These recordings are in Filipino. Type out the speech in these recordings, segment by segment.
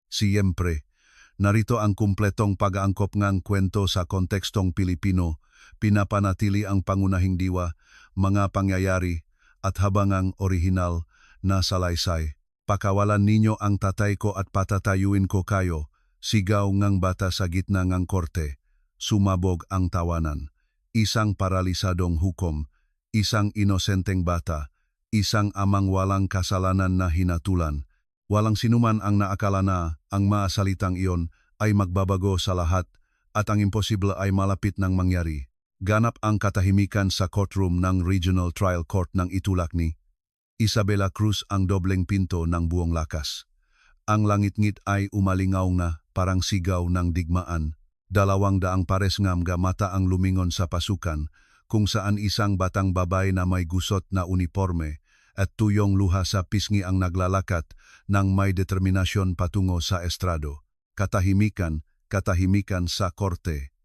Siyempre, narito ang kumpletong pag-aangkop ngang kwento sa kontekstong Pilipino, pinapanatili ang pangunahing diwa, mga pangyayari, at habangang orihinal na salaysay. Pakawalan ninyo ang tatay ko at patatayuin ko kayo, sigaw ngang bata sa gitna ngang korte. Sumabog ang tawanan. Isang paralisadong hukom, isang inosenteng bata, isang amang walang kasalanan na hinatulan. Walang sinuman ang naakala na ang maasalitang iyon ay magbabago sa lahat at ang imposible ay malapit ng mangyari. Ganap ang katahimikan sa courtroom ng Regional Trial Court ng Itulak ni Isabela Cruz ang dobleng pinto ng buong lakas. Ang langit-ngit ay umalingaw na parang sigaw ng digmaan. 200 pares nga mata ang lumingon sa pasukan kung saan isang batang babae na may gusot na uniforme at tuyong luha sa pisngi ang naglalakat ng may determinasyon patungo sa estrado. Katahimikan sa korte.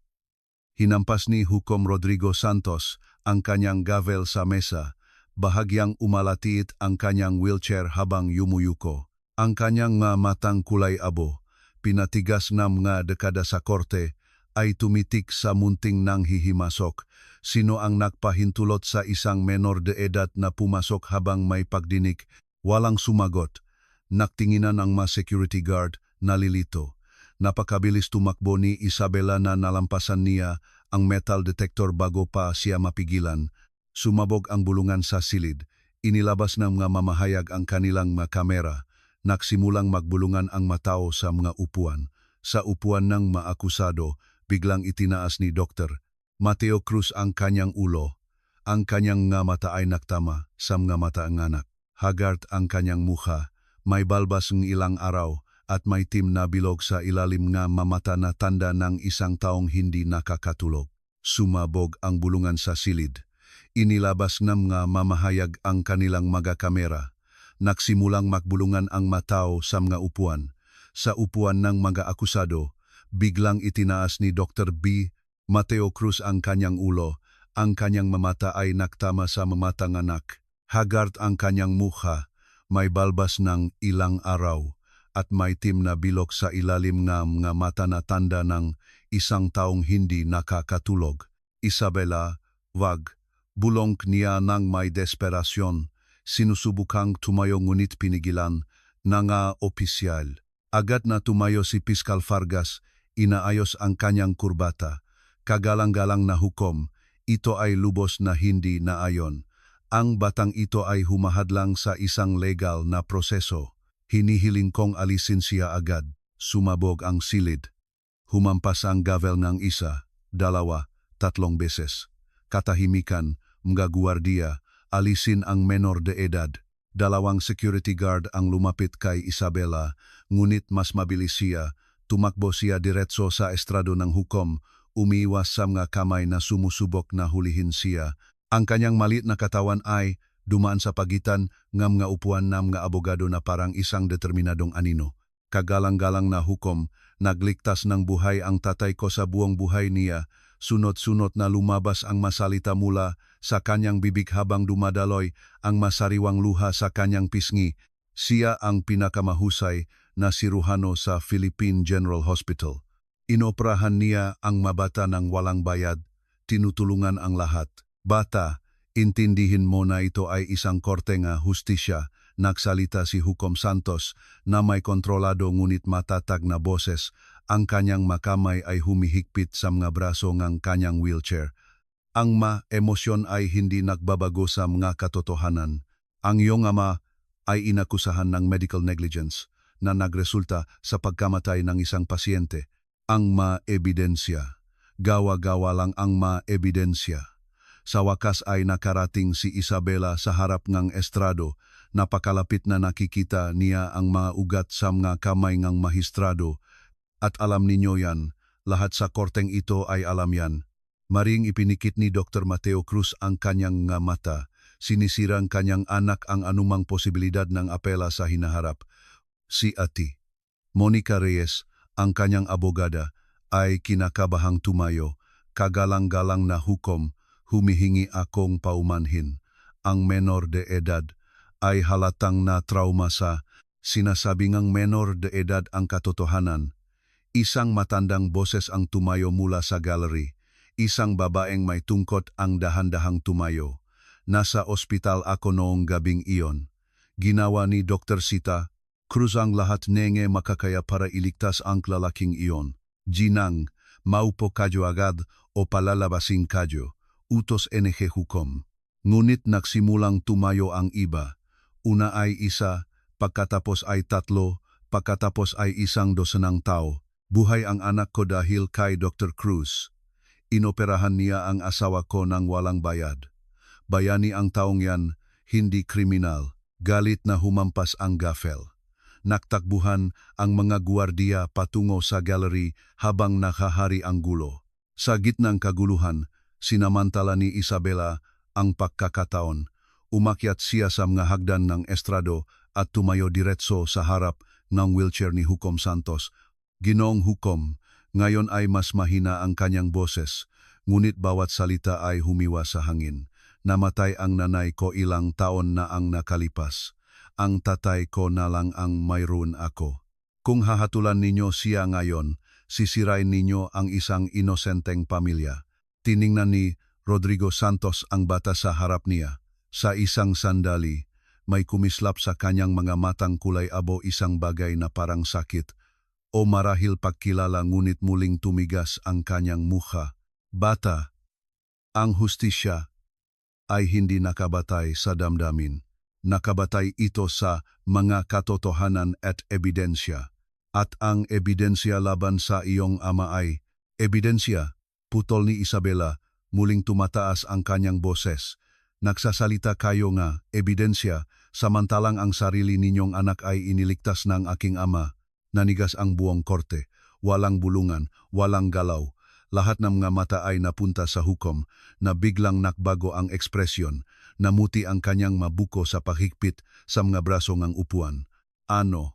Hinampas ni Hukom Rodrigo Santos ang kanyang gavel sa mesa, bahagyang umalatiit ang kanyang wheelchair habang yumuyuko. Ang kanyang matang kulay abo, pinatigas ng mga dekada sa korte, ay tumitik sa munting nang hihimasok. Sino ang nagpahintulot sa isang menor de edad na pumasok habang may pagdinig? Walang sumagot. Naktinginan ang mga security guard, nalilito. Napakabilis tumakbo ni Isabela na nalampasan niya ang metal detector bago pa siya mapigilan. Sumabog ang bulungan sa silid. Inilabas ng mga mamahayag ang kanilang mga kamera. Nagsimulang magbulungan ang matao sa mga upuan. Sa upuan ng maakusado, biglang itinaas ni Dr. Mateo Cruz ang kanyang ulo. Ang kanyang nga mata ay naktama sa mga mata ng anak. Haggard ang kanyang mukha, may balbas ng ilang araw at may tim na bilog sa ilalim nga mamata na tanda ng isang taong hindi nakakatulog. Sumabog ang bulungan sa silid. Inilabas ng mga mamahayag ang kanilang mga kamera. Nagsimulang magbulungan ang matao sa mga upuan. Sa upuan ng mga akusado, biglang itinaas ni Dr. B. Mateo Cruz ang kanyang ulo. Ang kanyang mamata ay naktama sa mamatang anak. Haggard ang kanyang mukha, may balbas ng ilang araw, at may tim na bilog sa ilalim ng mga mata na tanda ng isang taong hindi nakakatulog. Isabela, wag. Bulong niya ng may desperasyon. Sinusubukang tumayo ngunit pinigilan ng opisyal. Agad na tumayo si Piskal Vargas, inaayos ang kanyang kurbata. Kagalang-galang na hukom, ito ay lubos na hindi naayon. Ang batang ito ay humahadlang sa isang legal na proseso. Hinihiling kong alisin siya agad. Sumabog ang silid. Humampas ang gavel ng 1, 2, 3 beses. Katahimikan, mga guwardiya, alisin ang menor de edad. 2 security guard ang lumapit kay Isabela, ngunit mas mabilis siya. Tumakbo siya diretso sa estrado ng hukom, umiwas sa mga kamay na sumusubok na hulihin siya. Ang kanyang maliit na katawan ay dumaan sa pagitan ng mga upuan ng mga abogado na parang isang determinadong anino. Kagalang-galang na hukom, nagligtas ng buhay ang tatay ko sa buong buhay niya. Sunod-sunod na lumabas ang masalita mula sa kanyang bibig habang dumadaloy ang masariwang luha sa kanyang pisngi. Siya ang pinakamahusay na siruhano sa Philippine General Hospital. Inoprahan niya ang mabata ng walang bayad. Tinutulungan ang lahat. Bata, intindihin mo na ito ay isang korte nga hustisya. Nagsalita si Hukom Santos na may kontrolado ngunit matatag na boses. Ang kanyang makamay ay humihigpit sa mga braso ng kanyang wheelchair. Ang emosyon ay hindi nagbabago sa mga katotohanan. Ang iyong ama ay inakusahan ng medical negligence na nagresulta sa pagkamatay ng isang pasyente. Ang ebidensya. Gawa-gawa lang ang ebidensya. Sa wakas ay nakarating si Isabela sa harap ng estrado. Napakalapit na nakikita niya ang mga ugat sa mga kamay ng mahistrado. At alam ninyo yan, lahat sa korteng ito ay alam yan. Maring ipinikit ni Dr. Mateo Cruz ang kanyang mata. Sinisirang kanyang anak ang anumang posibilidad ng apela sa hinaharap. Si Ati Monica Reyes, ang kanyang abogada, ay kinakabahang tumayo. Kagalang-galang na hukom, humihingi akong paumanhin. Ang menor de edad ay halatang na trauma sa Sinasabi ngang menor de edad ang katotohanan. Isang matandang boses ang tumayo mula sa gallery. Isang babaeng may tungkot ang dahan-dahang tumayo. Nasa ospital ako noong gabing iyon. Ginawa ni Dr. Sita Cruz ang lahat nenge makakaya para iligtas ang lalaking iyon. Ginang, maupo kadyo agad o palalabasin kadyo. Utos NG hukom. Ngunit nagsimulang tumayo ang iba. Una ay isa, pagkatapos ay tatlo, pagkatapos ay isang dosenang tao. Buhay ang anak ko dahil kay Dr. Cruz. Inoperahan niya ang asawa ko ng walang bayad. Bayani ang taong yan, hindi kriminal. Galit na humampas ang gaffel. Naktakbuhan ang mga guardiya patungo sa gallery habang nakahari ang gulo. Sa gitnang kaguluhan, sinamantala ni Isabela ang pagkakataon. Umakyat siya sa mga hagdan ng estrado at tumayo diretso sa harap ng wheelchair ni Hukom Santos. Ginoong Hukom, ngayon ay mas mahina ang kanyang boses, ngunit bawat salita ay humiwa sa hangin. Namatay ang nanay ko ilang taon na ang nakalipas. Ang tatay ko na lang ang mayroon ako. Kung hahatulan ninyo siya ngayon, sisirain ninyo ang isang inosenteng pamilya. Tiningnan ni Rodrigo Santos ang bata sa harap niya. Sa isang sandali, may kumislap sa kanyang mga matang kulay abo isang bagay na parang sakit o marahil pagkilala ngunit muling tumigas ang kanyang mukha. Bata, ang hustisya ay hindi nakabatay sa damdamin. Nakabatay ito sa mga katotohanan at ebidensya. At ang ebidensya laban sa iyong ama ay ebidensya. Putol ni Isabela, muling tumataas ang kanyang boses. Nagsasalita kayo nga, ebidensya, samantalang ang sarili ninyong anak ay iniligtas ng aking ama. Nanigas ang buong korte, walang bulungan, walang galaw. Lahat ng mga mata ay napunta sa Hukom na biglang nakbago ang ekspresyon. Namuti ang kanyang mabuko sa paghigpit sa mga braso ng upuan. Ano?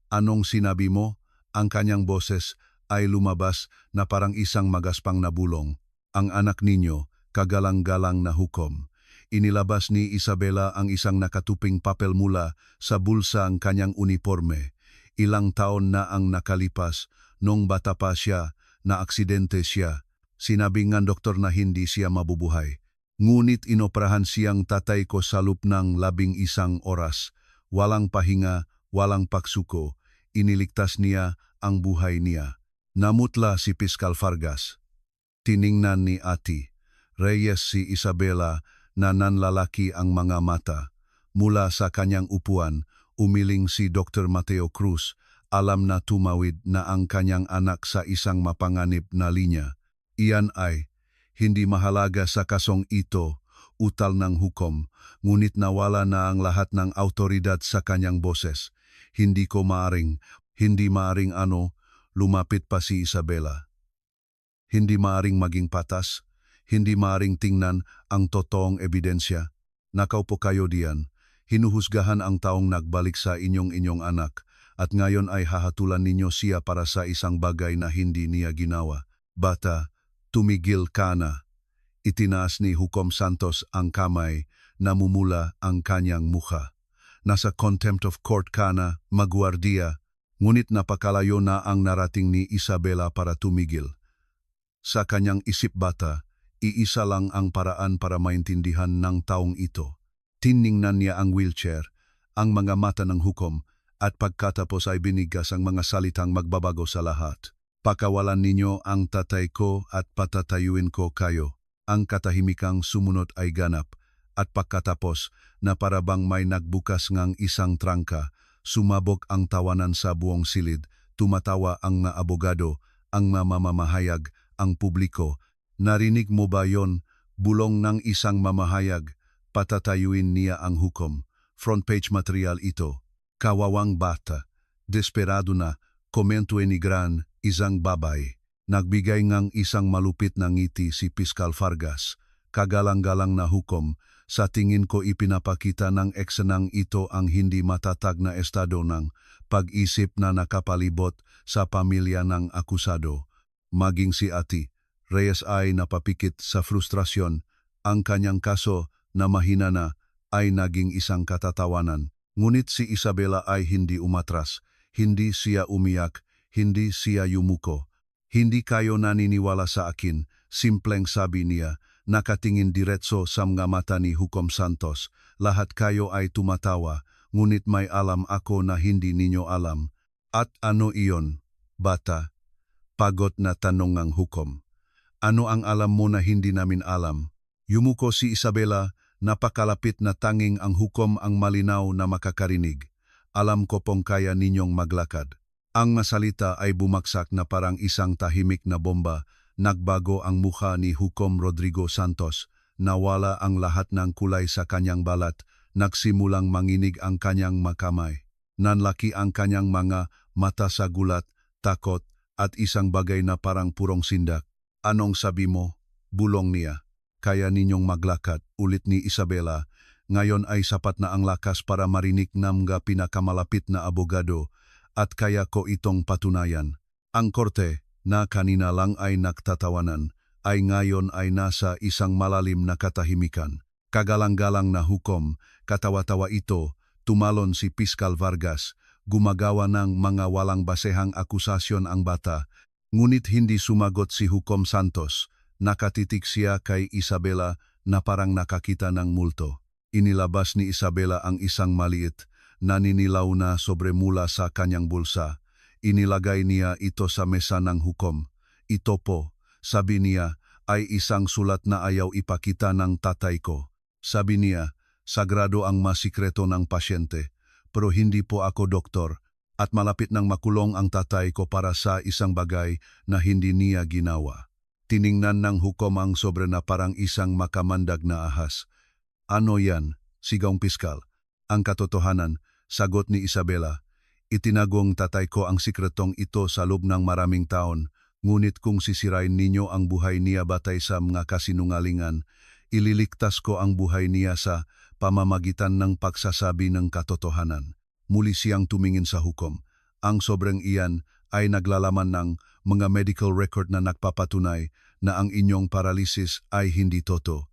Anong sinabi mo? Ang kanyang boses ay lumabas na parang isang magaspang na bulong. Ang anak ninyo, kagalang-galang na Hukom. Inilabas ni Isabela ang isang nakatuping papel mula sa bulsa ang kanyang uniforme. Ilang taon na ang nakalipas, nung bata pa siya, na aksidente siya. Sinabi ng doktor na hindi siya mabubuhay. Ngunit inoperahan siyang tatay ko sa loob ng 11 oras. Walang pahinga, walang pagsuko. Iniligtas niya ang buhay niya. Namutla si Piskal Vargas. Tiningnan ni Ati Reyes si Isabela na nanlalaki ang mga mata. Mula sa kanyang upuan, umiling si Dr. Mateo Cruz. Alam na tumawid na ang kanyang anak sa isang mapanganib na linya. Iyan ay, hindi mahalaga sa kasong ito, utal ng Hukom, ngunit nawala na ang lahat ng autoridad sa kanyang boses. Hindi maaring lumapit pa si Isabela. Hindi maaring maging patas, hindi maaring tingnan ang totoong ebidensya. Nakaupo kayo diyan, hinuhusgahan ang taong nagbalik sa inyong anak, at ngayon ay hahatulan ninyo siya para sa isang bagay na hindi niya ginawa. Bata, tumigil ka na. Itinaas ni Hukom Santos ang kamay, namumula ang kanyang mukha. Nasa contempt of court ka na, magwardiya, ngunit napakalayo na ang narating ni Isabela para tumigil. Sa kanyang isip bata, iisa lang ang paraan para maintindihan ng taong ito. Tiningnan niya ang wheelchair, ang mga mata ng Hukom, at pagkatapos ay binigas ang mga salitang magbabago sa lahat. Pakawalan ninyo ang tatay ko at patatayuin ko kayo. Ang katahimikang sumunod ay ganap, at pagkatapos na parabang may nagbukas ngang isang trangka, sumabog ang tawanan sa buong silid, tumatawa ang mga abogado, ang mamamahayag, ang publiko. Narinig mo ba yon? Bulong ng isang mamahayag, patatayuin niya ang Hukom. Front page material ito. Kawawang bata, desperado na, komento ni Gran, isang babay. Nagbigay ngang isang malupit na ngiti si Piskal Vargas. Kagalang-galang na Hukom, sa tingin ko ipinapakita ng eksenang ito ang hindi matatag na estado ng pag-isip na nakapalibot sa pamilya ng akusado. Maging si Ati Reyes ay napapikit sa frustrasyon. Ang kanyang kaso na mahina na ay naging isang katatawanan. Ngunit si Isabela ay hindi umatras, hindi siya umiyak, hindi siya yumuko. Hindi kayo naniniwala sa akin, simpleng sabi niya, nakatingin diretso sa mga mata ni Hukom Santos. Lahat kayo ay tumatawa, ngunit may alam ako na hindi ninyo alam. At ano iyon, bata? Pagod na tanong ng Hukom. Ano ang alam mo na hindi namin alam? Yumuko si Isabela, napakalapit na tanging ang Hukom ang malinaw na makakarinig. Alam ko pong kaya ninyong maglakad. Ang masalita ay bumaksak na parang isang tahimik na bomba. Nagbago ang mukha ni Hukom Rodrigo Santos. Nawala ang lahat ng kulay sa kanyang balat. Nagsimulang manginig ang kanyang makamay. Nanlaki ang kanyang mga mata sa gulat, takot, at isang bagay na parang purong sindak. Anong sabi mo? Bulong niya. Kaya ninyong maglakad, ulit ni Isabela. Ngayon ay sapat na ang lakas para marinig ng mga pinakamalapit na abogado at kaya ko itong patunayan. Ang korte, na kanina lang ay nagtatawanan, ay ngayon ay nasa isang malalim na katahimikan. Kagalang-galang na hukom, katawa-tawa ito, tumalon si Piskal Vargas, gumagawa ng mga walang basehang akusasyon ang bata, ngunit hindi sumagot si Hukom Santos. Nakatitig siya kay Isabela na parang nakakita ng multo. Inilabas ni Isabela ang isang maliit, naninilaw na sobre mula sa kanyang bulsa. Inilagay niya ito sa mesa ng hukom. Ito po, sabi niya, ay isang sulat na ayaw ipakita ng tatay ko. Sabi niya, sagrado ang masikreto ng pasyente, pero hindi po ako doktor, at malapit nang makulong ang tatay ko para sa isang bagay na hindi niya ginawa. Tiningnan ng hukom ang sobre na parang isang makamandag na ahas. Ano yan? Sigaw piskal. Ang katotohanan, sagot ni Isabela. Itinagong tatay ko ang sikretong ito sa loob ng maraming taon, ngunit kung sisirain ninyo ang buhay niya batay sa mga kasinungalingan, ililigtas ko ang buhay niya sa pamamagitan ng pagsasabi ng katotohanan. Muli siyang tumingin sa hukom. Ang sobrang iyan ay naglalaman ng mga medical record na nagpapatunay na ang inyong paralysis ay hindi totoo.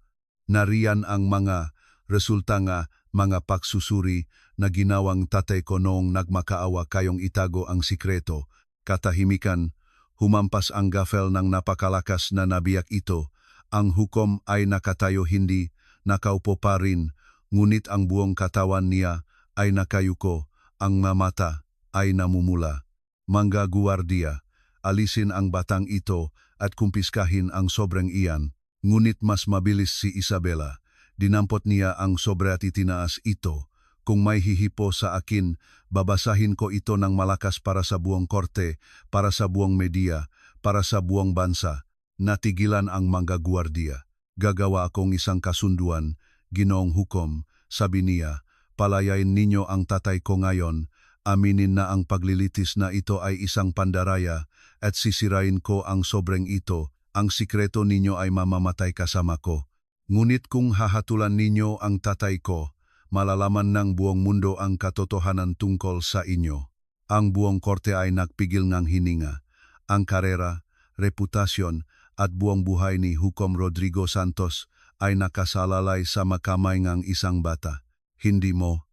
Nariyan ang mga resulta nga mga pagsusuri na ginawang tatay ko noong nagmakaawa kayong itago ang sikreto. Katahimikan, humampas ang gaffel ng napakalakas na nabiyak ito. Ang hukom ay nakatayo hindi, nakaupo pa rin, ngunit ang buong katawan niya ay nakayuko, ang mamata ay namumula. Mangga guwardiya, alisin ang batang ito at kumpiskahin ang sobrang iyan. Ngunit mas mabilis si Isabela. Dinampot niya ang sobre at itinaas ito. Kung may hihipo sa akin, babasahin ko ito ng malakas para sa buong korte, para sa buong media, para sa buong bansa. Natigilan ang mga guwardiya. Gagawa akong isang kasunduan, Ginoong Hukom, sabi niya, palayain ninyo ang tatay ko ngayon. Aminin na ang paglilitis na ito ay isang pandaraya at sisirain ko ang sobrang ito, ang sikreto ninyo ay mamamatay kasama ko. Ngunit kung hahatulan ninyo ang tatay ko, malalaman ng buong mundo ang katotohanan tungkol sa inyo. Ang buong korte ay nagpigil ng hininga. Ang karera, reputasyon at buong buhay ni Hukom Rodrigo Santos ay nakasalalay sa makamay ng isang bata. Hindi mo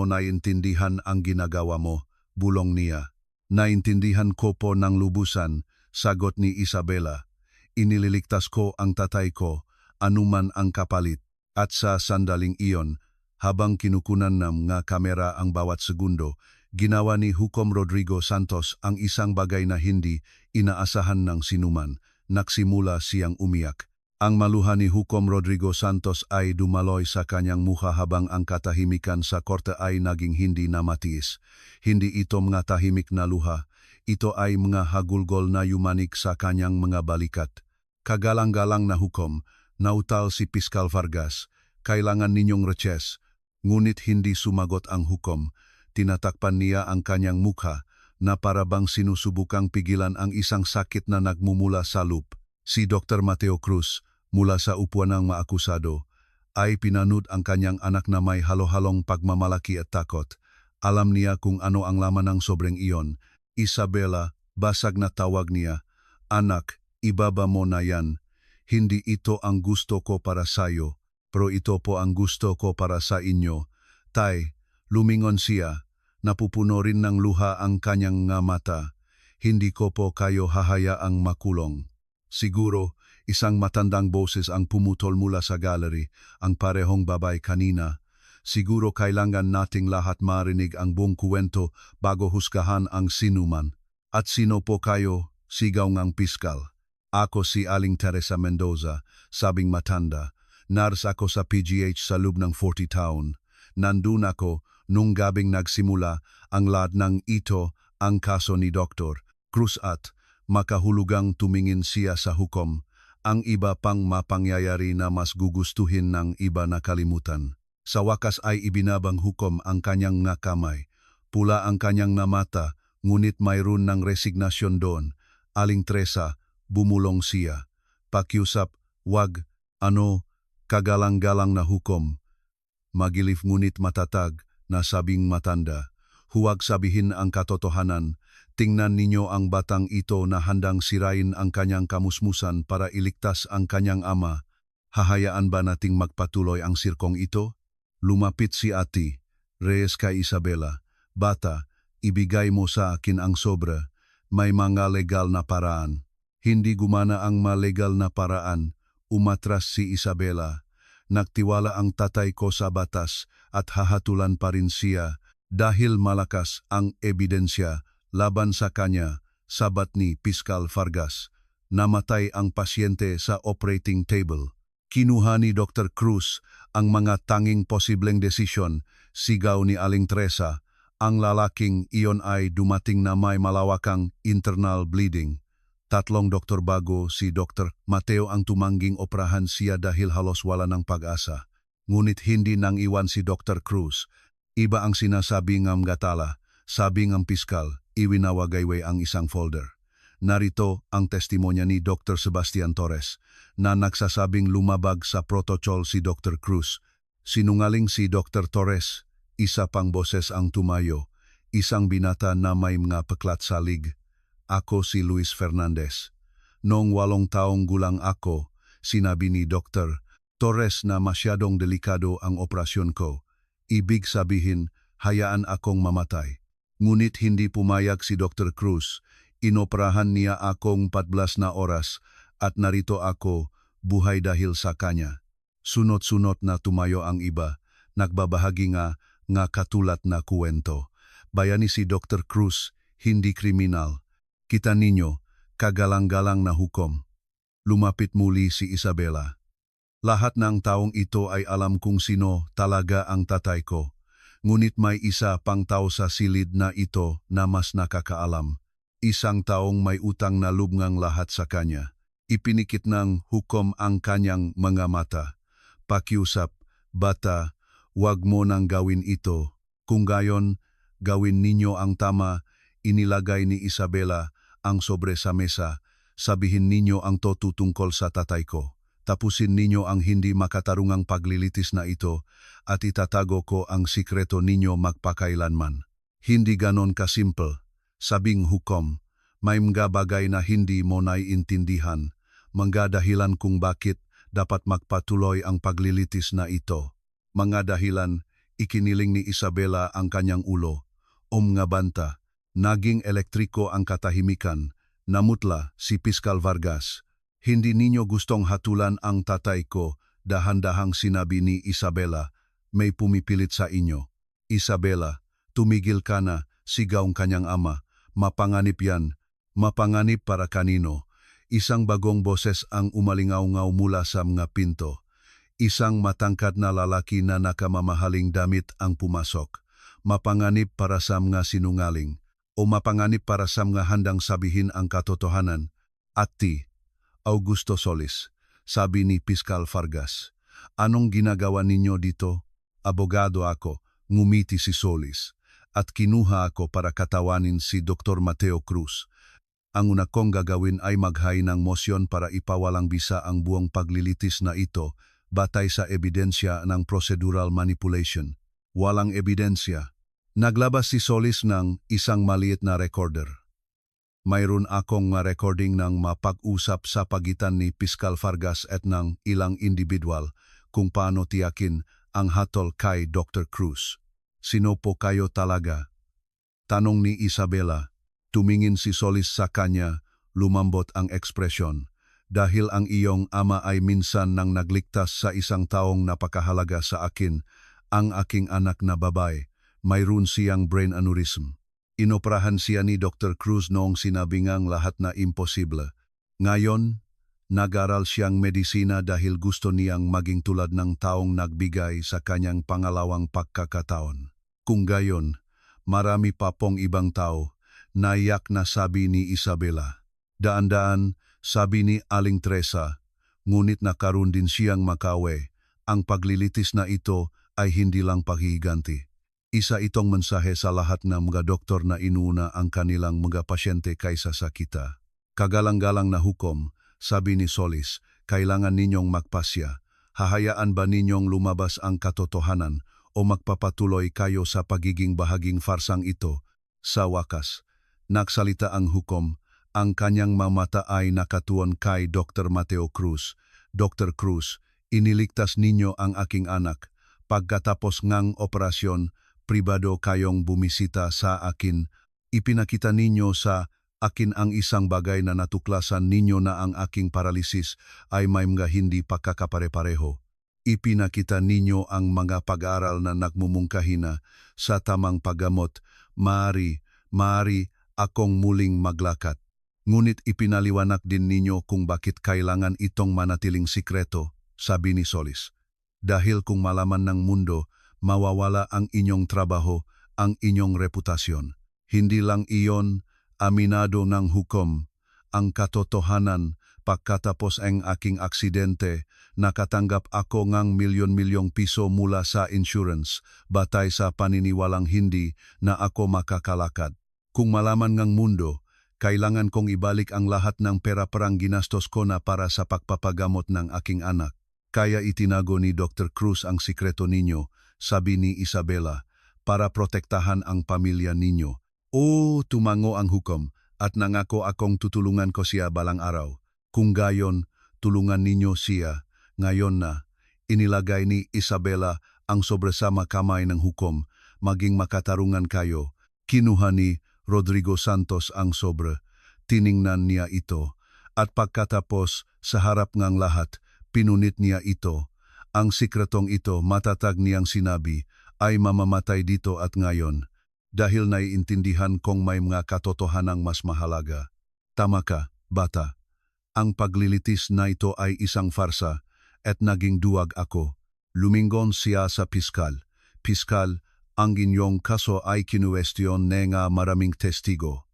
naiintindihan ang ginagawa mo, bulong niya. Naintindihan ko po ng lubusan, sagot ni Isabela. Inililigtas ko ang tatay ko, anuman ang kapalit. At sa sandaling iyon, habang kinukunan ng mga kamera ang bawat segundo, ginawa ni Hukom Rodrigo Santos ang isang bagay na hindi inaasahan ng sinuman. Nagsimula siyang umiyak. Ang maluha ni Hukom Rodrigo Santos ay dumaloy sa kanyang mukha habang ang katahimikan sa korte ay naging hindi na matiis. Hindi ito mga tahimik na luha. Ito ay mga hagulgol na yumanik sa kanyang mga balikat. Kagalang-galang na hukom, nautal si Piskal Vargas. Kailangan ninyong reches. Ngunit hindi sumagot ang hukom. Tinatakpan niya ang kanyang mukha na parabang sinusubukang pigilan ang isang sakit na nagmumula sa loop. Si Dr. Mateo Cruz, mula sa upuan ng maakusado, ay pinanood ang kanyang anak na may halo-halong pagmamalaki at takot. Alam niya kung ano ang laman ng sobrang iyon. Isabela, basag na tawag niya, "Anak, ibaba mo na yan. Hindi ito ang gusto ko para sayo, pero ito po ang gusto ko para sa inyo. Tay, Lumingon siya, napupuno rin ng luha ang kanyang nga mata. Hindi ko po kayo hahayaang makulong. Siguro, isang matandang boses ang pumutol mula sa gallery, ang parehong babay kanina. Siguro kailangan nating lahat marinig ang buong kwento bago husgahan ang sinuman. At sino po kayo? Sigaw ngang piskal. Ako si Aling Teresa Mendoza, sabing matanda. Nurse ako sa PGH sa loob ng 40 taon. Nandun ako nung gabing nagsimula ang lahat ng ito ang kaso ni Dr. Cruz at makahulugang tumingin siya sa hukom. Ang iba pang mapangyayari na mas gugustuhin ng iba na kalimutan. Sa wakas ay ibinabang hukom ang kanyang nga kamay. Pula ang kanyang nga mata, ngunit mayroon ng resignasyon doon. Aling Teresa, bumulong siya. Pakiusap, wag, kagalang-galang na hukom. Magilif ngunit matatag na sabing matanda. Huwag sabihin ang katotohanan. Tingnan ninyo ang batang ito na handang sirain ang kanyang kamusmusan para iligtas ang kanyang ama. Hahayaan ba nating magpatuloy ang sirkong ito? Lumapit si Ate Reyes kay Isabela. Bata, ibigay mo sa akin ang sobra. May mga legal na paraan. Hindi gumana ang malegal na paraan. Umatras si Isabela. Nagtiwala ang tatay ko sa batas at hahatulan pa rin siya dahil malakas ang ebidensya laban sa kanya, sabat ni Piskal Vargas. Namatay ang pasyente sa operating table. Kinuha ni Dr. Cruz ang mga tanging posibleng desisyon, sigaw ni Aling Teresa. Ang lalaking iyon ay dumating na may malawakang internal bleeding. 3 doktor bago si Dr. Mateo ang tumangging operahan siya dahil halos wala ng pag-asa. Ngunit hindi nang iwan si Dr. Cruz. Iba ang sinasabi ng gatala, sabi ng piskal, iwinawagayway ang isang folder. Narito ang testimonya ni Dr. Sebastian Torres na nagsasabing lumabag sa protocol si Dr. Cruz. Sinungaling si Dr. Torres, isa pang boses ang tumayo, isang binata na may mga peklat sa lig. Ako si Luis Fernandez. Noong 8 taong gulang ako, sinabi ni Dr. Torres na masyadong delikado ang operasyon ko. Ibig sabihin, hayaan akong mamatay. Ngunit hindi pumayag si Dr. Cruz. Inoperahan niya akong 14 na oras at narito ako, buhay dahil sa kanya. Sunod-sunod na tumayo ang iba, nagbabahagi nga katulad na kuwento. Bayani si Dr. Cruz, hindi kriminal. Kita ninyo, kagalang-galang na hukom. Lumapit muli si Isabela. Lahat ng taong ito ay alam kung sino talaga ang tatay ko. Ngunit may isa pang tao sa silid na ito na mas nakakaalam. Isang taong may utang na loob ngang lahat sa kanya. Ipinikit ng hukom ang kanyang mga mata. Pakiusap, bata, wag mo nang gawin ito. Kung gayon, gawin ninyo ang tama. Inilagay ni Isabela ang sobre sa mesa. Sabihin ninyo ang totoo tungkol sa tatay ko. Tapusin ninyo ang hindi makatarungang paglilitis na ito at itatago ko ang sikreto ninyo magpakailanman. Hindi ganon kasimple. Sabing hukom, may mga bagay na hindi mo naiintindihan, mga dahilan kung bakit dapat magpatuloy ang paglilitis na ito. Mga dahilan, ikiniling ni Isabela ang kanyang ulo. Nga banta, naging elektriko ang katahimikan, namutla si Piskal Vargas. Hindi ninyo gustong hatulan ang tatay ko, dahan-dahang sinabi ni Isabela, may pumipilit sa inyo. Isabela, tumigil ka na, sigaw ang kanyang ama. Mapanganib yan. Mapanganib para kanino? Isang bagong boses ang umalingaw-ngaw mula sa mga pinto. Isang matangkad na lalaki na nakamamahaling damit ang pumasok. Mapanganib para sa mga sinungaling. O mapanganib para sa mga handang sabihin ang katotohanan. Ati Augusto Solis, sabi ni Piskal Vargas. Anong ginagawa ninyo dito? Abogado ako, ngumiti si Solis. At kinuha ako para katawanin si Dr. Mateo Cruz. Ang una kong gagawin ay maghain ng mosyon para ipawalang bisa ang buong paglilitis na ito batay sa ebidensya ng procedural manipulation. Walang ebidensya. Naglabas si Solis ng isang maliit na recorder. Mayroon akong recording ng mapag-usap sa pagitan ni Piskal Vargas at ng ilang individual kung paano tiyakin ang hatol kay Dr. Cruz. Sino po kayo talaga? Tanong ni Isabela. Tumingin si Solis sa kanya, lumambot ang ekspresyon. Dahil ang iyong ama ay minsan nang nagligtas sa isang taong napakahalaga sa akin, ang aking anak na babae, mayroon siyang brain aneurysm. Inoperahan siya ni Dr. Cruz noong sinabi ngang lahat na imposible. Ngayon, nag-aral siyang medisina dahil gusto niyang maging tulad ng taong nagbigay sa kanyang pangalawang pagkakataon. Kung gayon, marami pa pong ibang tao, naiyak na sabi ni Isabela. Daan-daan, sabi ni Aling Teresa, ngunit nakaroon din siyang makawe. Ang paglilitis na ito ay hindi lang paghihiganti. Isa itong mensahe sa lahat ng mga doktor na inuuna ang kanilang mga pasyente kaysa sa kita. Kagalang-galang na hukom, sabi ni Solis, kailangan ninyong magpasya. Hahayaan ba ninyong lumabas ang katotohanan o magpapatuloy kayo sa pagiging bahaging farsang ito? Sa wakas, nagsalita ang hukom. Ang kanyang mamata ay nakatuon kay Dr. Mateo Cruz. Dr. Cruz, iniligtas ninyo ang aking anak. Pagkatapos ngang operasyon, pribado kayong bumisita sa akin. Ipinakita ninyo sa akin ang isang bagay na natuklasan ninyo na ang aking paralisis ay may mga hindi pagkakapare-pareho. Ipinakita ninyo ang mga pag-aaral na nagmumungkahina sa tamang paggamot. Maaari akong muling maglakad. Ngunit ipinaliwanag din ninyo kung bakit kailangan itong manatiling sikreto, sabi ni Solis. Dahil kung malaman ng mundo, mawawala ang inyong trabaho, ang inyong reputasyon. Hindi lang iyon, aminado ng hukom. Ang katotohanan, pagkatapos ang aking aksidente, nakatanggap ako ng milyon-milyong piso mula sa insurance, batay sa paniniwalang hindi na ako makakalakad. Kung malaman ng mundo, kailangan kong ibalik ang lahat ng pera-perang ginastos ko na para sa pagpapagamot ng aking anak. Kaya itinago ni Dr. Cruz ang sikreto ninyo, sabi ni Isabela, para protektahan ang pamilya ninyo. Tumango ang hukom at nangako akong tutulungan ko siya balang araw. Kung gayon, tulungan ninyo siya. Ngayon na, inilagay ni Isabela ang sobresama kamay ng hukom, maging makatarungan kayo. Kinuha ni Rodrigo Santos ang sobre, tiningnan niya ito, at pagkatapos sa harap ng lahat, pinunit niya ito. Ang sikretong ito, matatag niyang sinabi, ay mamamatay dito at ngayon, dahil naiintindihan kong may mga katotohanang mas mahalaga. Tama ka, bata. Ang paglilitis na ito ay isang farsa, at naging duwag ako. Lumingon siya sa piskal. Piskal, ang inyong kaso ay kinuwestiyon nga maraming testigo.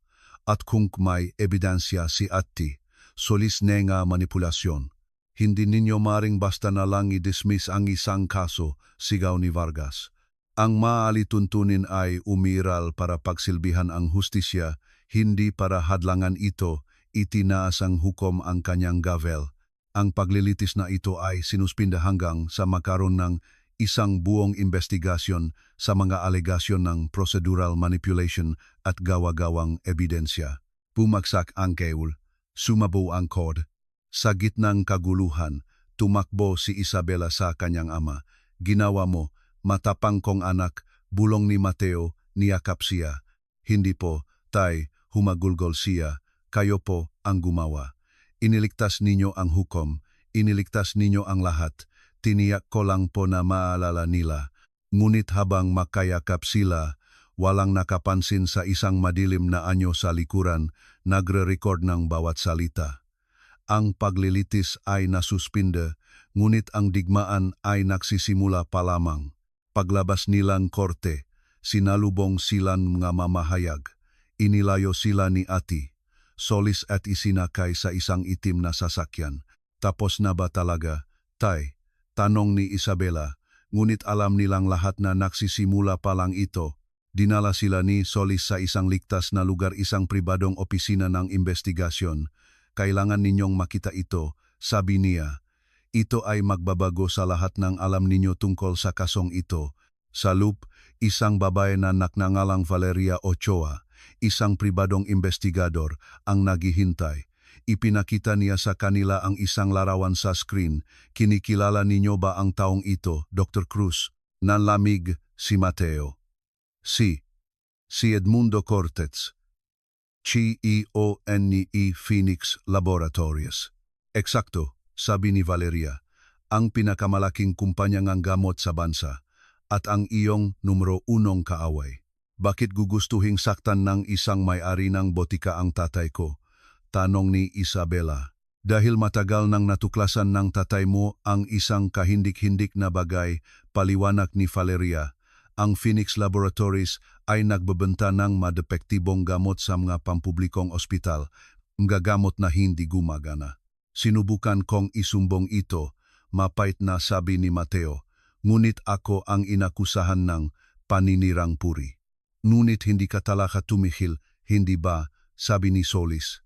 At kung may ebidensya si Atti, Solis nga manipulasyon. Hindi ninyo maring basta na lang i-dismiss ang isang kaso, sigaw ni Vargas. Ang maalituntunin ay umiral para pagsilbihan ang hustisya, hindi para hadlangan ito, itinaas ang hukom ang kanyang gavel. Ang paglilitis na ito ay sinuspinda hanggang sa magkaroon ng isang buong investigasyon sa mga alegasyon ng procedural manipulation at gawa-gawang ebidensya. Bumagsak ang keul, sumabo ang kod. Sa gitnang kaguluhan, tumakbo si Isabela sa kanyang ama. Ginawa mo, matapang kong anak, bulong ni Mateo, niyakap siya. Hindi po, tay, humagulgol siya, kayo po ang gumawa. Iniligtas ninyo ang hukom, iniligtas ninyo ang lahat. Tiniyak ko lang po na maalala nila, ngunit habang makayakap sila, walang nakapansin sa isang madilim na anyo sa likuran, nagre-record ng bawat salita. Ang paglilitis ay nasuspinde, ngunit ang digmaan ay nagsisimula pa lamang. Paglabas nilang korte, sinalubong silang mga mamahayag. Inilayo sila ni Ati, Solis at isinakay sa isang itim na sasakyan. Tapos na ba talaga, tay? Tanong ni Isabela, ngunit alam nilang lahat na nagsisimula pa lang ito. Dinala sila ni Solis sa isang ligtas na lugar, isang pribadong opisina ng investigasyon. Kailangan ninyong makita ito, sabi niya. Ito ay magbabago sa lahat ng alam ninyo tungkol sa kasong ito. Sa loop, isang babae na nagngangalang Valeria Ochoa, isang pribadong investigador, ang naghihintay. Ipinakita niya sa kanila ang isang larawan sa screen. Kinikilala ninyo ba ang taong ito, Dr. Cruz? Nanlamig si Mateo. Si Edmundo Cortez, CEO ni Phoenix Laboratories. Eksakto, sabi ni Valeria, ang pinakamalaking kumpanya ng gamot sa bansa at ang iyong numero 1 kaaway. Bakit gugustuhing saktan ng isang may-ari ng botika ang tatay ko? Tanong ni Isabela. Dahil matagal nang natuklasan ng tatay mo ang isang kahindik-hindik na bagay, paliwanag ni Valeria. Ang Phoenix Laboratories ay nagbebenta ng madepektibong gamot sa mga pampublikong ospital, mga gamot na hindi gumagana. Sinubukan kong isumbong ito, mapait na sabi ni Mateo, ngunit ako ang inakusahan ng paninirang puri. Ngunit hindi ka talaga tumihil, hindi ba, sabi ni Solis.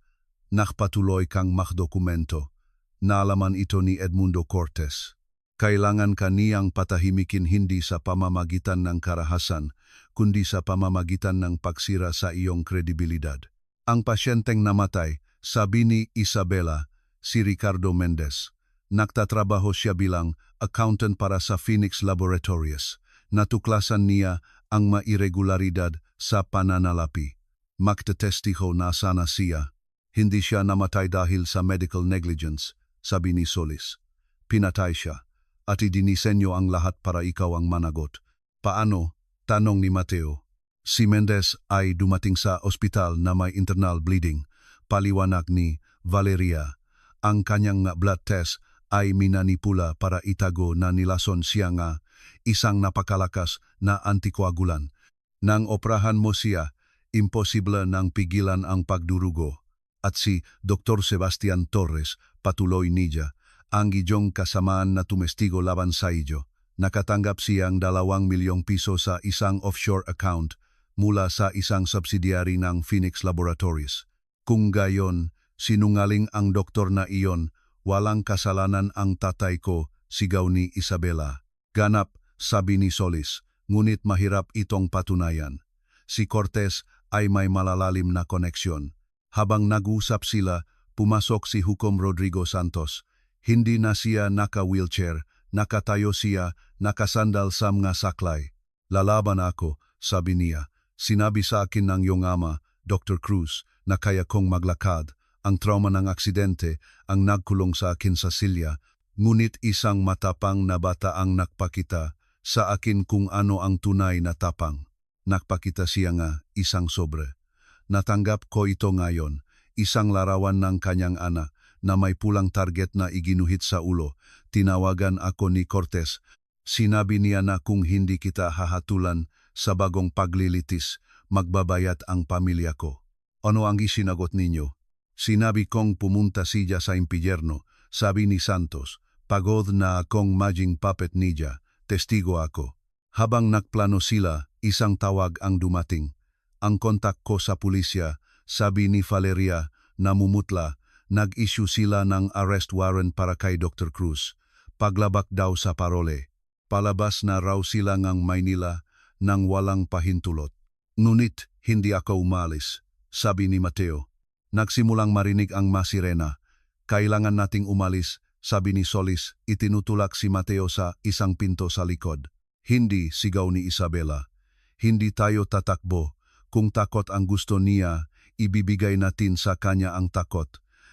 Nakpatuloy kang makdokumento. Naalaman ito ni Edmundo Cortez. Kailangan ka niyang patahimikin hindi sa pamamagitan ng karahasan, kundi sa pamamagitan ng pagsira sa iyong kredibilidad. Ang pasyenteng namatay, sabi ni Isabela, si Ricardo Mendez. Nagtatrabaho siya bilang accountant para sa Phoenix Laboratories. Natuklasan niya ang mairregularidad sa pananalapi. Magtetestiho na sana siya. Hindi siya namatay dahil sa medical negligence, sabi ni Solis. Pinatay siya. At idinisenyo ang lahat para ikaw ang managot. Paano? Tanong ni Mateo. Si Mendez ay dumating sa ospital na may internal bleeding. Paliwanag ni Valeria. Ang kanyang blood test ay minanipula para itago na nilason siya nga isang napakalakas na antikoagulan. Nang oprahan mo siya, imposible nang pigilan ang pagdurugo. At si Dr. Sebastian Torres, patuloy niya, ang iyong kasamaan na tumestigo laban sa iyo. Nakatanggap siyang 2 milyong piso sa isang offshore account mula sa isang subsidiary ng Phoenix Laboratories. Kung gayon, sinungaling ang doktor na iyon, walang kasalanan ang tatay ko, sigaw ni Isabela. Ganap, sabi ni Solis, ngunit mahirap itong patunayan. Si Cortez ay may malalalim na koneksyon. Habang nag-usap sila, pumasok si Hukom Rodrigo Santos. Hindi na siya naka-wheelchair, nakatayo siya, nakasandal sa mga saklay. Lalaban ako, sabi niya. Sinabi sa akin ng iyong ama, Dr. Cruz, na kaya kong maglakad. Ang trauma ng aksidente ang nagkulong sa akin sa silya, ngunit isang matapang na bata ang nakpakita sa akin kung ano ang tunay na tapang. Nakpakita siya nga, isang sobre. Natanggap ko ito ngayon, isang larawan ng kanyang anak, na may pulang target na iginuhit sa ulo. Tinawagan ako ni Cortez. Sinabi niya na kung hindi kita hahatulan sa bagong paglilitis, magbabayat ang pamilya ko. Ano ang isinagot ninyo? Sinabi kong pumunta siya sa impyerno, sabi ni Santos. Pagod na akong maging puppet niya, testigo ako. Habang nagplano sila, isang tawag ang dumating. Ang kontak ko sa pulisya, sabi ni Valeria, namumutla. Nag-issue sila ng arrest warrant para kay Dr. Cruz. Paglabak daw sa parole. Palabas na raw sila ng Maynila nang walang pahintulot. Ngunit hindi ako umalis, sabi ni Mateo. Nagsimulang marinig ang masirena. Kailangan nating umalis, sabi ni Solis. Itinutulak si Mateo sa isang pinto sa likod. Hindi, sigaw ni Isabela. Hindi tayo tatakbo. Kung takot ang gusto niya, ibibigay natin sa kanya ang takot.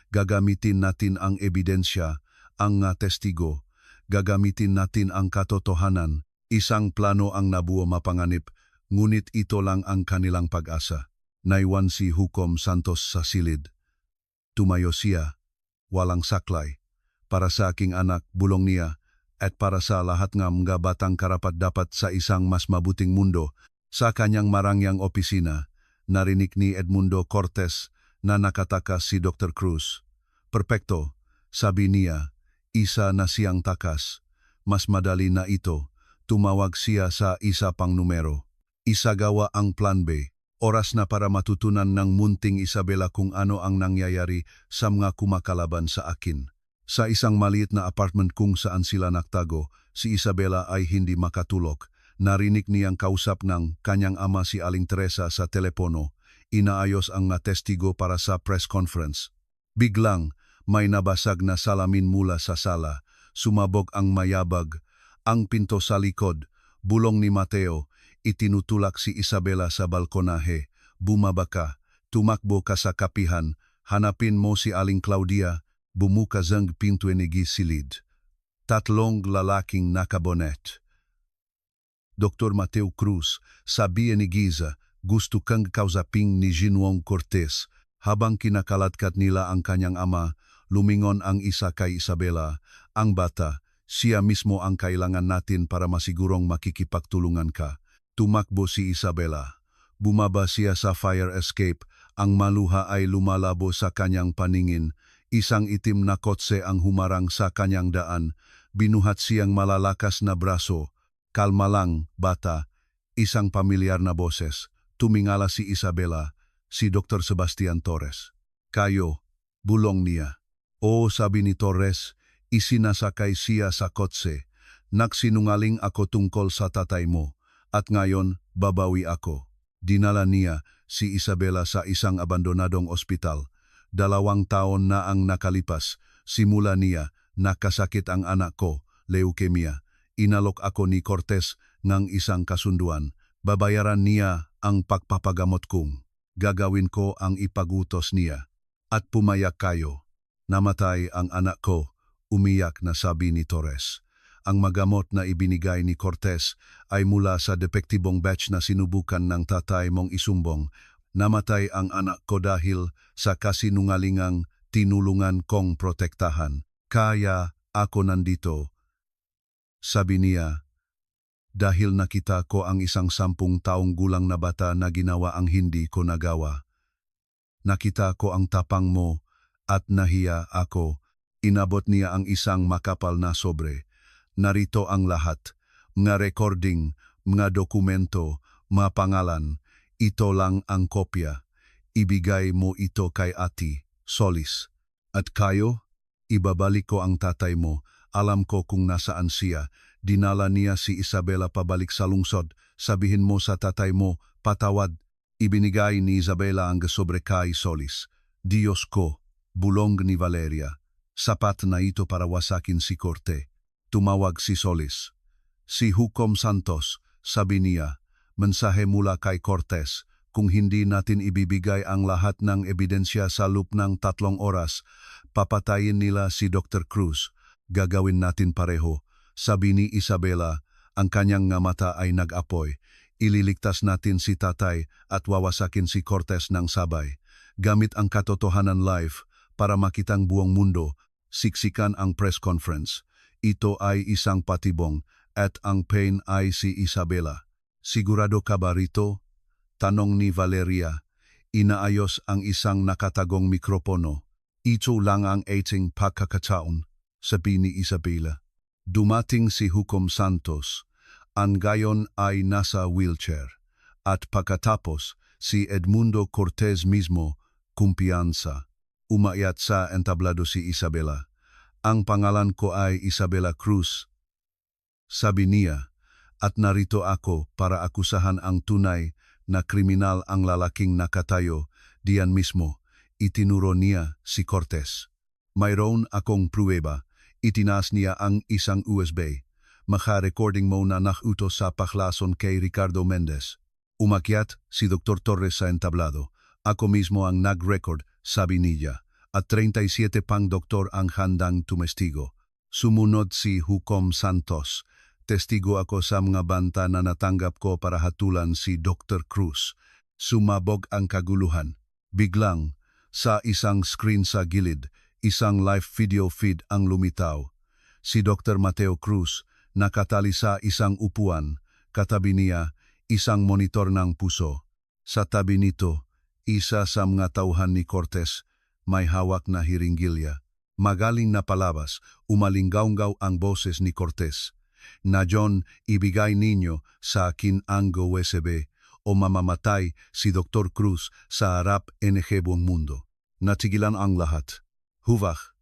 Gagamitin natin ang ebidensya, ang testigo. Gagamitin natin ang katotohanan. Isang plano ang nabuo mapanganib, ngunit ito lang ang kanilang pag-asa. Naiwan si Hukom Santos sa silid. Tumayo siya, walang saklay. Para sa aking anak, bulong niya, at para sa lahat ng mga batang karapat-dapat sa isang mas mabuting mundo, sa kanyang marangyang opisina, narinig ni Edmundo Cortez na nakatakas si Dr. Cruz. Perpekto, sabi niya, isa na siyang takas. Mas madali na ito, tumawag siya sa isa pang numero. Isagawa ang plan B. Oras na para matutunan ng munting Isabela kung ano ang nangyayari sa mga kumakalaban sa akin. Sa isang maliit na apartment kung saan sila naktago, si Isabela ay hindi makatulog. Narinig niyang kausap ng kanyang ama si Aling Teresa sa telepono. Inaayos ang testigo para sa press conference. Biglang, may nabasag na salamin mula sa sala. Sumabog ang mayabag. Ang pinto sa likod, bulong ni Mateo. Itinutulak si Isabela sa balkonahe. Bumaba ka, tumakbo ka sa kapihan, hanapin mo si Aling Claudia, bumukas ang pinto ni Gisilid. Tatlong lalaking nakabonet. Dr. Mateo Cruz, sabi ni Giza, gusto kang kausaping ni Ginoong Cortez. Habang kinakalatkat nila ang kanyang ama, lumingon ang isa kay Isabela. Ang bata, siya mismo ang kailangan natin para masigurong makikipagtulungan ka. Tumakbo si Isabela. Bumaba siya sa fire escape. Ang maluha ay lumalabo sa kanyang paningin. Isang itim na kotse ang humarang sa kanyang daan. Binuhat siyang malalakas na braso. Kalma lang, bata. Isang pamilyar na boses. Tumingala si Isabela, si Dr. Sebastian Torres. Kayo, bulong niya. O, sabi ni Torres, isinasakay siya sa kotse. Nagsinungaling ako tungkol sa tatay mo, at ngayon babawi ako. Dinala niya si Isabela sa isang abandonadong ospital. 2 taon na ang nakalipas. Simula niya, nakasakit ang anak ko, leukemia. Inalok ako ni Cortez ng isang kasunduan. Babayaran niya ang pagpapagamot kong. Gagawin ko ang ipagutos niya. At pumayak kayo. Namatay ang anak ko, umiyak na sabi ni Torres. Ang magamot na ibinigay ni Cortez ay mula sa depektibong batch na sinubukan ng tatay mong isumbong. Namatay ang anak ko dahil sa kasinungalingang tinulungan kong protektahan. Kaya ako nandito. Sabi niya, dahil nakita ko ang isang 10 taong gulang na bata na ginawa ang hindi ko nagawa. Nakita ko ang tapang mo at nahiya ako. Inabot niya ang isang makapal na sobre. Narito ang lahat, mga recording, mga dokumento, mga pangalan. Ito lang ang kopya. Ibigay mo ito kay Ate Solis. At kayo, ibabalik ko ang tatay mo. Alam ko kung nasaan siya. Dinala niya si Isabela pabalik sa lungsod. Sabihin mo sa tatay mo, patawad. Ibinigay ni Isabela ang sobre kay Solis. Diyos ko, bulong ni Valeria. Sapat na ito para wasakin si Corte. Tumawag si Solis. Si Hukom Santos, sabi niya, mensahe mula kay Cortez. Kung hindi natin ibibigay ang lahat ng ebidensya sa loob ng 3 oras, papatayin nila si Dr. Cruz. Gagawin natin pareho. Sabi ni Isabela, ang kanyang nga mata ay nag-apoy. Ililigtas natin si tatay at wawasakin si Cortez ng sabay. Gamit ang katotohanan live para makitang buong mundo, siksikan ang press conference. Ito ay isang patibong at ang pain ay si Isabela. Sigurado ka ba rito? Tanong ni Valeria. Inaayos ang isang nakatagong mikropono. Ito lang ang ating pagkakataon. Sabi ni Isabela. Dumating si Hukom Santos. Ang gayon ay nasa wheelchair. At pagkatapos, si Edmundo Cortez mismo, kumpiyansa. Umayat sa entablado si Isabela. Ang pangalan ko ay Isabela Cruz. Sabi niya, at narito ako para akusahan ang tunay na kriminal ang lalaking nakatayo, diyan mismo. Itinuro niya si Cortez. Mayroon akong pruweba. Itinaas niya ang isang USB. Maka-recording mo na nakutos sa paklason kay Ricardo Mendez. Umakyat si Dr. Torres sa entablado. Ako mismo ang nag-record, sabi niya. At 37 pang doktor ang handang tumestigo. Sumunod si Hukom Santos. Testigo ako sa mga banta na natanggap ko para hatulan si Dr. Cruz. Sumabog ang kaguluhan. Biglang, sa isang screen sa gilid, isang live video feed ang lumitaw. Si Dr. Mateo Cruz nakatali sa isang upuan. Katabi niya, isang monitor ng puso. Sa tabi nito, isa sa mga tauhan ni Cortez, may hawak na hiringgilya. Magaling na palabas, umalinggaw-ngaw ang boses ni Cortez. Na John, ibigay ninyo sa akin ang USB o mamamatay si Dr. Cruz sa harap NG buong mundo. Natigilan ang lahat. Huvak,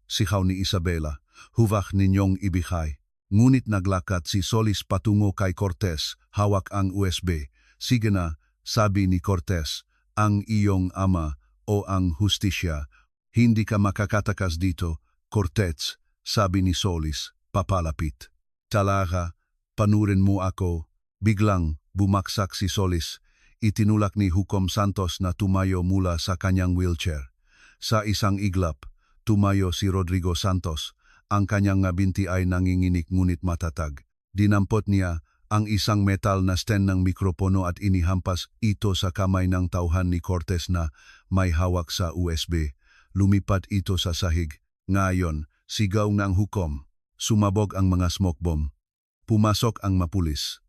sigaw ni Isabela, huvak ninyong ibigay. Ngunit naglakat si Solis patungo kay Cortez, hawak ang USB. Sige na, sabi ni Cortez, ang iyong ama o ang hustisya. Hindi ka makakatakas dito, Cortez, sabi ni Solis, papalapit. Talaga, panurin mo ako. Biglang, bumaksak si Solis. Itinulak ni Hukom Santos na tumayo mula sa kanyang wheelchair. Sa isang iglap, tumayo si Rodrigo Santos. Ang kanyang binti ay nanginginig ngunit matatag. Dinampot niya ang isang metal na stand ng mikropono at inihampas ito sa kamay ng tauhan ni Cortez na may hawak sa USB. Lumipat ito sa sahig. Ngayon, sigaw ng hukom. Sumabog ang mga smoke bomb. Pumasok ang mapulis.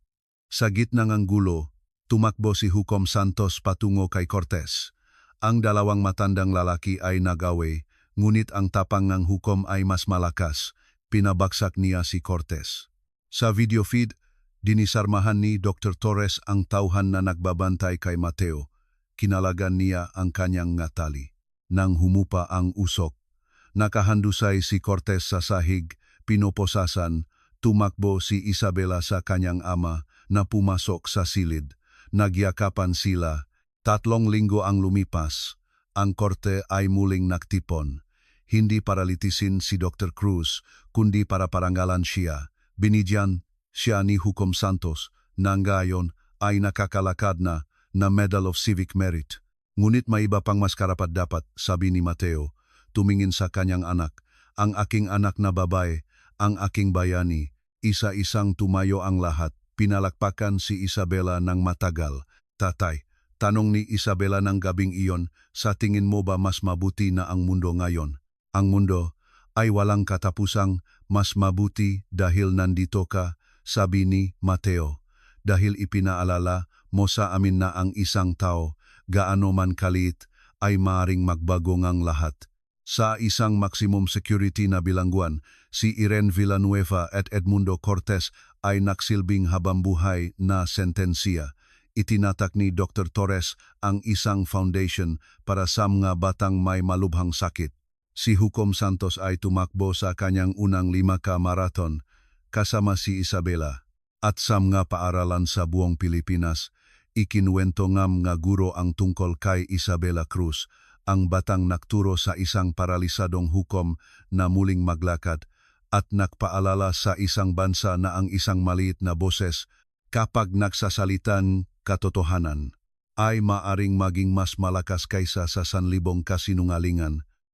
Sa gitna ng gulo, tumakbo si Hukom Santos patungo kay Cortez. Ang dalawang matandang lalaki ay nag-away, ngunit ang tapang ng hukom ay mas malakas. Pinabagsak niya si Cortez. Sa video feed, dinisarmahan ni Dr. Torres ang tauhan na nagbabantay kay Mateo. Kinalagan niya ang kanyang ngatali. Nang humupa ang usok, nakahandusay si Cortez sa sahig, pinoposasan, tumakbo si Isabela sa kanyang ama na pumasok sa silid. Nagyakapan sila. 3 linggo ang lumipas. Ang korte ay muling nagtipon. Hindi para litisin si Dr. Cruz, kundi para parangalan siya. Binigyan siya ni Hukom Santos na ngayon ay nakakalakad na Medal of Civic Merit. Ngunit may iba pang mas karapat-dapat, sabi ni Mateo, tumingin sa kanyang anak. Ang aking anak na babae, ang aking bayani. Isa-isang tumayo ang lahat. Pinalakpakan si Isabela ng matagal. Tatay, tanong ni Isabela ng gabing iyon, sa tingin mo ba mas mabuti na ang mundo ngayon? Ang mundo ay walang katapusang mas mabuti dahil nandito ka, sabi ni Mateo. Dahil ipinaalala mo sa amin na ang isang tao, gaano man kalit, ay maaring magbago ngang lahat. Sa isang maximum security na bilangguan, si Irene Villanueva at Edmundo Cortez ay naksilbing habambuhay na sentensiya. Itinatak ni Dr. Torres ang isang foundation para sa mga batang may malubhang sakit. Si Hukom Santos ay tumakbo sa kanyang unang 5K marathon kasama si Isabela. At sa mga paaralan sa buong Pilipinas, ikinuwento ngam nga guro ang tungkol kay Isabela Cruz, ang batang nakturo sa isang paralisadong hukom na muling maglakad at nagpaalala sa isang bansa na ang isang maliit na boses kapag nagsasalitan katotohanan ay maaring maging mas malakas kaysa sa 1,000 kasinungalingan.